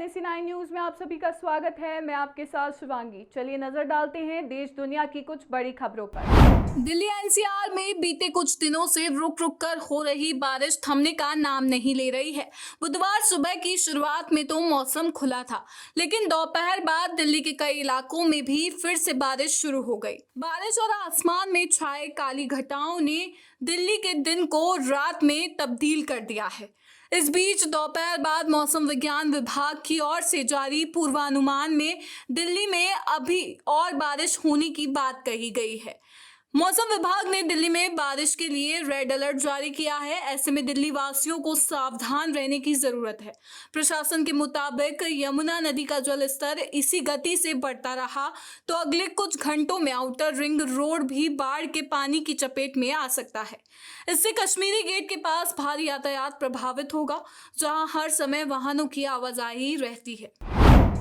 NAC9 news में आप सभी का स्वागत है। मैं आपके साथ शिवांगी। चलिए नजर डालते हैं देश दुनिया की कुछ बड़ी खबरों पर। दिल्ली एनसीआर में बीते कुछ दिनों से रुक रुक कर हो रही बारिश थमने का नाम नहीं ले रही है। बुधवार सुबह की शुरुआत में तो मौसम खुला था, लेकिन दोपहर बाद दिल्ली के कई इलाकों में भी फिर से बारिश शुरू हो गई। बारिश और आसमान में छाए काली घटाओं ने दिल्ली के दिन को रात में तब्दील कर दिया है। इस बीच दोपहर बाद मौसम विज्ञान विभाग की ओर से जारी पूर्वानुमान में दिल्ली में अभी और बारिश होने की बात कही गई है। मौसम विभाग ने दिल्ली में बारिश के लिए रेड अलर्ट जारी किया है। ऐसे में दिल्ली वासियों को सावधान रहने की जरूरत है। प्रशासन के मुताबिक यमुना नदी का जल स्तर इसी गति से बढ़ता रहा तो अगले कुछ घंटों में आउटर रिंग रोड भी बाढ़ के पानी की चपेट में आ सकता है। इससे कश्मीरी गेट के पास भारी यातायात प्रभावित होगा, जहां हर समय वाहनों की आवाजाही रहती है।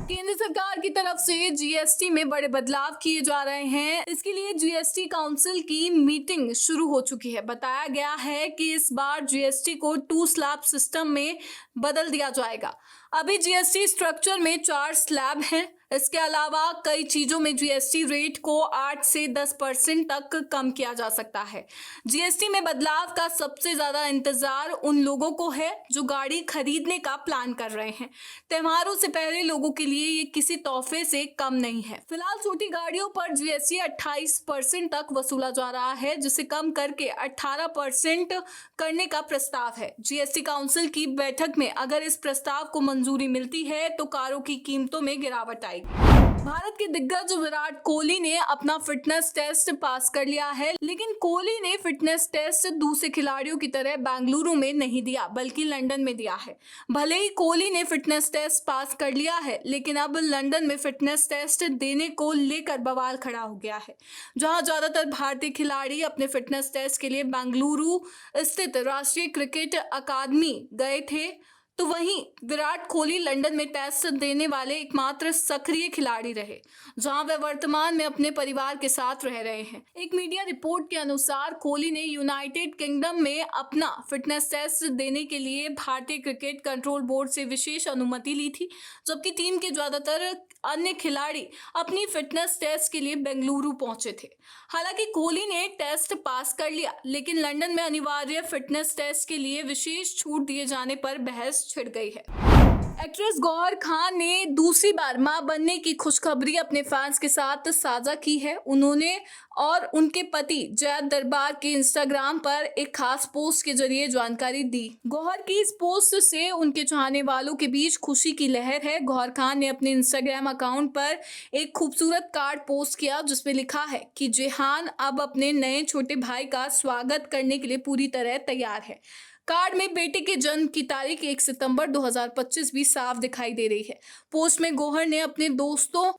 केंद्र सरकार की तरफ से जीएसटी में बड़े बदलाव किए जा रहे हैं। इसके लिए जीएसटी काउंसिल की मीटिंग शुरू हो चुकी है। बताया गया है कि इस बार जीएसटी को 2 स्लैब सिस्टम में बदल दिया जाएगा। अभी जीएसटी स्ट्रक्चर में 4 स्लैब हैं। इसके अलावा कई चीजों में जीएसटी रेट को 8 से 10% तक कम किया जा सकता है। जीएसटी में बदलाव का सबसे ज्यादा इंतजार उन लोगों को है जो गाड़ी खरीदने का प्लान कर रहे हैं। त्योहारों से पहले लोगों के लिए ये किसी तोहफे से कम नहीं है। फिलहाल छोटी गाड़ियों पर जीएसटी 28% तक वसूला जा रहा है, जिसे कम करके 18% करने का प्रस्ताव है। जीएसटी काउंसिल की बैठक में अगर इस प्रस्ताव को मंजूरी मिलती है तो कारों की कीमतों में गिरावट आएगी। भारत के दिग्गज विराट कोहली ने अपना फिटनेस टेस्ट पास कर लिया है, लेकिन कोहली ने फिटनेस टेस्ट दूसरे खिलाड़ियों की तरह बेंगलुरु में नहीं दिया, बल्कि लंदन में दिया है। भले ही कोहली ने फिटनेस टेस्ट पास कर लिया है, लेकिन अब लंदन में फिटनेस टेस्ट देने को लेकर बवाल खड़ा हो गया है। जहां ज्यादातर भारतीय खिलाड़ी अपने फिटनेस टेस्ट के लिए बेंगलुरु स्थित राष्ट्रीय क्रिकेट अकादमी गए थे, तो वहीं विराट कोहली लंदन में टेस्ट देने वाले एकमात्र सक्रिय खिलाड़ी रहे, जहां वे वर्तमान में अपने परिवार के साथ रह रहे हैं। एक मीडिया रिपोर्ट के अनुसार कोहली ने यूनाइटेड किंगडम में अपना फिटनेस टेस्ट देने के लिए भारतीय क्रिकेट कंट्रोल बोर्ड से विशेष अनुमति ली थी, जबकि टीम के ज्यादातर अन्य खिलाड़ी अपनी फिटनेस टेस्ट के लिए बेंगलुरु पहुंचे थे। हालांकि कोहली ने टेस्ट पास कर लिया, लेकिन लंदन में अनिवार्य फिटनेस टेस्ट के लिए विशेष छूट दिए जाने पर बहस छिड़ गई है। एक्ट्रेस गौहर खान ने दूसरी बार मां बनने की खुशखबरी अपने फैंस के साथ साझा की है। उन्होंने और उनके पति जैद दरबार के इंस्टाग्राम पर एक खास पोस्ट के जरिए जानकारी दी। गौहर की इस पोस्ट से उनके चाहने वालों के बीच खुशी की लहर है। गौहर खान ने अपने इंस्टाग्राम अकाउंट पर एक खूबसूरत कार्ड पोस्ट किया, जिसमें लिखा है कि जेहान अब अपने नए छोटे भाई का स्वागत करने के लिए पूरी तरह तैयार है। कार्ड में बेटे के जन्म की तारीख 1 सितंबर 2025 भी साफ दिखाई दे रही है। पोस्ट में गौहर ने अपने दोस्तों,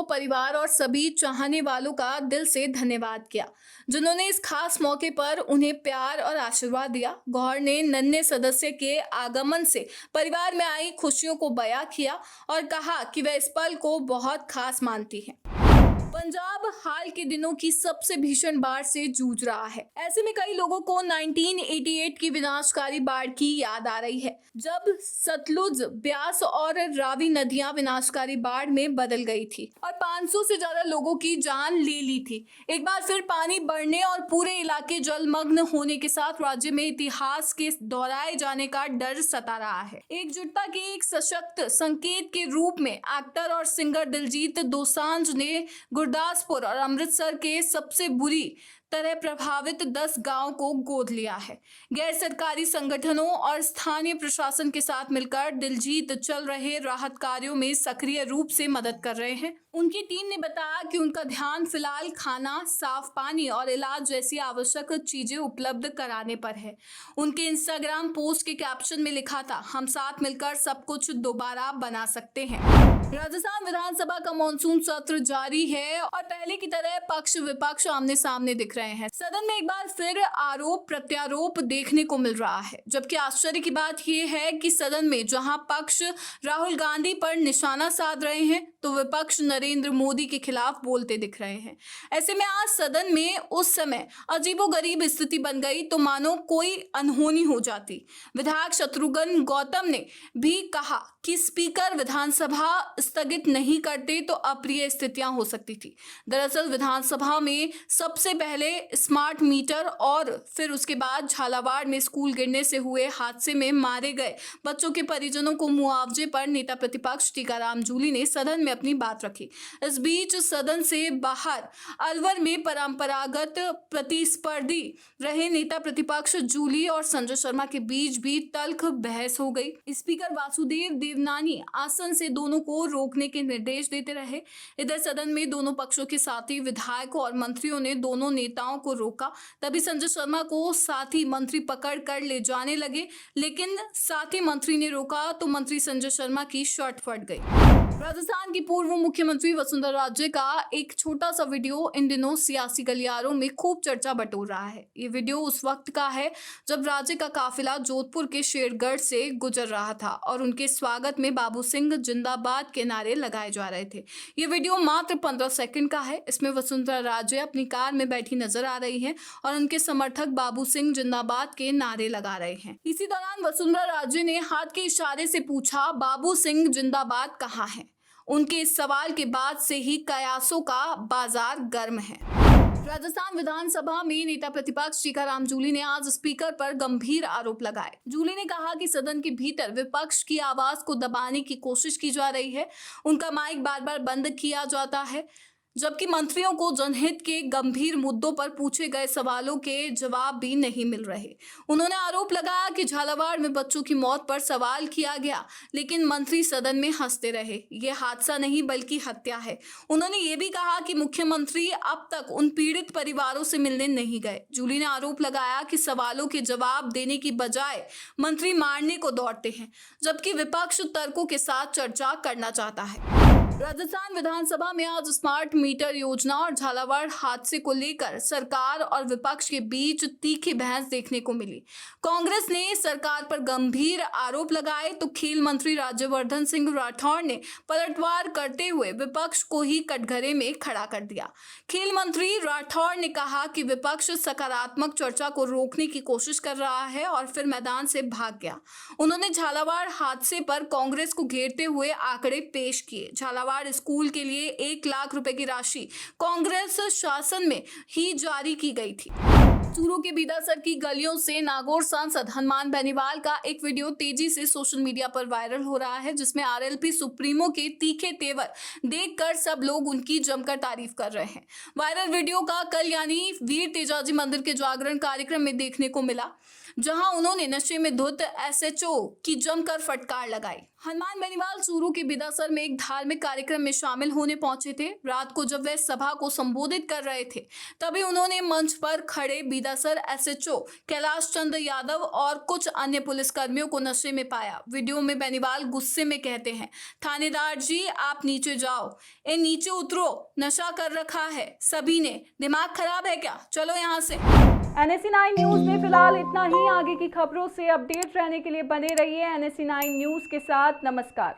परिवार और सभी चाहने वालों का दिल से धन्यवाद किया, जिन्होंने इस खास मौके पर उन्हें प्यार और आशीर्वाद दिया। गौहर ने नन्हे सदस्य के आगमन से परिवार में आई खुशियों को बयां किया और कहा कि वह इस पल को बहुत खास मानती है। पंजाब हाल के दिनों की सबसे भीषण बाढ़ से जूझ रहा है। ऐसे में कई लोगों को 1988 की विनाशकारी बाढ़ की याद आ रही है, जब सतलुज, ब्यास और रावी नदियां विनाशकारी बाढ़ में बदल गई थी और 500 से ज्यादा लोगों की जान ले ली थी। एक बार फिर पानी बढ़ने और पूरे इलाके जलमग्न होने के साथ राज्य में इतिहास के दोहराए जाने का डर सता रहा है। एकजुटता के एक सशक्त संकेत के रूप में एक्टर और सिंगर दिलजीत दोसांझ ने गुरदासपुर और अमृतसर के सबसे बुरी तरह प्रभावित 10 गांवों को गोद लिया है। गैर सरकारी संगठनों और स्थानीय प्रशासन के साथ मिलकर दिलजीत चल रहे राहत कार्यों में सक्रिय रूप से मदद कर रहे हैं। उनकी टीम ने बताया कि उनका ध्यान फिलहाल खाना, साफ पानी और इलाज जैसी आवश्यक चीजें उपलब्ध कराने पर है। उनके इंस्टाग्राम पोस्ट के कैप्शन में लिखा था, हम साथ मिलकर सब कुछ दोबारा बना सकते हैं। राजस्थान विधानसभा का मॉनसून सत्र जारी है और पहले की तरह पक्ष विपक्ष आमने सामने दिख रहे रहे हैं। सदन में एक बार फिर आरोप प्रत्यारोप देखने को मिल रहा है, जबकि आश्चर्य की बात यह है कि सदन में जहां पक्ष राहुल गांधी पर निशाना साध रहे हैं तो विपक्ष नरेंद्र मोदी के खिलाफ बोलते दिख रहे हैं। ऐसे में आज सदन में उस समय अजीबोगरीब स्थिति बन गई तो मानो कोई अनहोनी हो जाती। विधायक शत्रुघ्न गौतम ने भी कहा कि स्पीकर विधानसभा स्थगित नहीं करते तो अप्रिय स्थितियां हो सकती थी। दरअसल विधानसभा में सबसे पहले स्मार्ट मीटर और फिर उसके बाद झालावाड़ में स्कूल गिरने से हुए हादसे में मारे गए बच्चों के परिजनों को मुआवजे पर नेता प्रतिपक्ष टीकाराम जूली ने सदन में अपनी बात रखी। इस बीच सदन से बाहर अलवर में परंपरागत प्रतिस्पर्धी रहे नेता प्रतिपक्ष जूली और संजय शर्मा के बीच भी तल्ख बहस हो गई। स्पीकर वासुदेव देवनानी आसन से दोनों को रोकने के निर्देश देते रहे। इधर सदन में दोनों पक्षों के साथी विधायकों और मंत्रियों ने दोनों नेताओं को रोका। तभी संजय शर्मा को साथी मंत्री पकड़ कर ले जाने लगे, लेकिन साथी मंत्री ने रोका तो मंत्री संजय शर्मा की शर्ट फट गई। राजस्थान की पूर्व मुख्यमंत्री वसुंधरा राजे का एक छोटा सा वीडियो इन दिनों सियासी गलियारों में खूब चर्चा बटोर रहा है। ये वीडियो उस वक्त का है जब राजे का काफिला जोधपुर के शेरगढ़ से गुजर रहा था और उनके स्वागत में बाबू सिंह जिंदाबाद के नारे लगाए जा रहे थे। ये वीडियो मात्र 15 सेकंड का है। इसमें वसुंधरा राजे अपनी कार में बैठी नजर आ रही है और उनके समर्थक बाबू सिंह जिंदाबाद के नारे लगा रहे हैं। इसी दौरान वसुंधरा राजे ने हाथ के इशारे से पूछा, बाबू सिंह जिंदाबाद कहाँ है? उनके इस सवाल के बाद से ही कयासों का बाजार गर्म है। राजस्थान विधानसभा में नेता प्रतिपक्ष टीकाराम जूली ने आज स्पीकर पर गंभीर आरोप लगाए। जूली ने कहा कि सदन के भीतर विपक्ष की आवाज को दबाने की कोशिश की जा रही है। उनका माइक बार बार बंद किया जाता है, जबकि मंत्रियों को जनहित के गंभीर मुद्दों पर पूछे गए सवालों के जवाब भी नहीं मिल रहे। उन्होंने आरोप लगाया कि झालावाड़ में बच्चों की मौत पर सवाल किया गया, लेकिन मंत्री सदन में हंसते रहे। ये हादसा नहीं बल्कि हत्या है। उन्होंने ये भी कहा कि मुख्यमंत्री अब तक उन पीड़ित परिवारों से मिलने नहीं गए। जूली ने आरोप लगाया कि सवालों के जवाब देने की बजाय मंत्री मारने को दौड़ते हैं, जबकि विपक्ष तर्कों के साथ चर्चा करना चाहता है। राजस्थान विधानसभा में आज स्मार्ट मीटर योजना और झालावाड़ हादसे को लेकर सरकार और विपक्ष के बीच तीखी बहस देखने को मिली। कांग्रेस ने सरकार पर गंभीर आरोप लगाए तो खेल मंत्री राज्यवर्धन सिंह राठौड़ ने पलटवार करते हुए विपक्ष को ही कटघरे में खड़ा कर दिया। खेल मंत्री राठौड़ ने कहा कि विपक्ष सकारात्मक चर्चा को रोकने की कोशिश कर रहा है और फिर मैदान से भाग गया। उन्होंने झालावाड़ हादसे पर कांग्रेस को घेरते हुए आंकड़े पेश किए। झालावाड़ स्कूल के लिए 1 लाख रुपए की राशि कांग्रेस शासन में ही जारी की गई थी। चूरू के बीदासर की गलियों से नागौर सांसद हनुमान बेनीवाल का एक वीडियो तेजी से सोशल मीडिया पर वायरल हो रहा है, जिसमें आरएलपी सुप्रीमो के तीखे तेवर देखकर सब लोग उनकी जमकर तारीफ कर रहे हैं। वायरल वीडियो का कल यानी वीर तेजाजी मंदिर के जागरण कार्यक्रम में देखने को मिला, जहां उन्होंने नशे में धुत एसएचओ की जमकर फटकार लगाई। हनुमान बेनीवाल चूरू के बिदासर में एक धार्मिक कार्यक्रम में शामिल होने पहुंचे थे। रात को जब वे सभा को संबोधित कर रहे थे, तभी उन्होंने मंच पर खड़े बिदासर एसएचओ कैलाश चंद्र यादव और कुछ अन्य पुलिसकर्मियों को नशे में पाया। वीडियो में बेनीवाल गुस्से में कहते हैं, थानेदार जी आप नीचे जाओ, ए नीचे उतरो, नशा कर रखा है सभी ने, दिमाग खराब है क्या, चलो यहाँ से। NSE9 न्यूज में फिलहाल इतना ही। आगे की खबरों से अपडेट रहने के लिए बने रहिए NSE9 न्यूज के साथ। नमस्कार।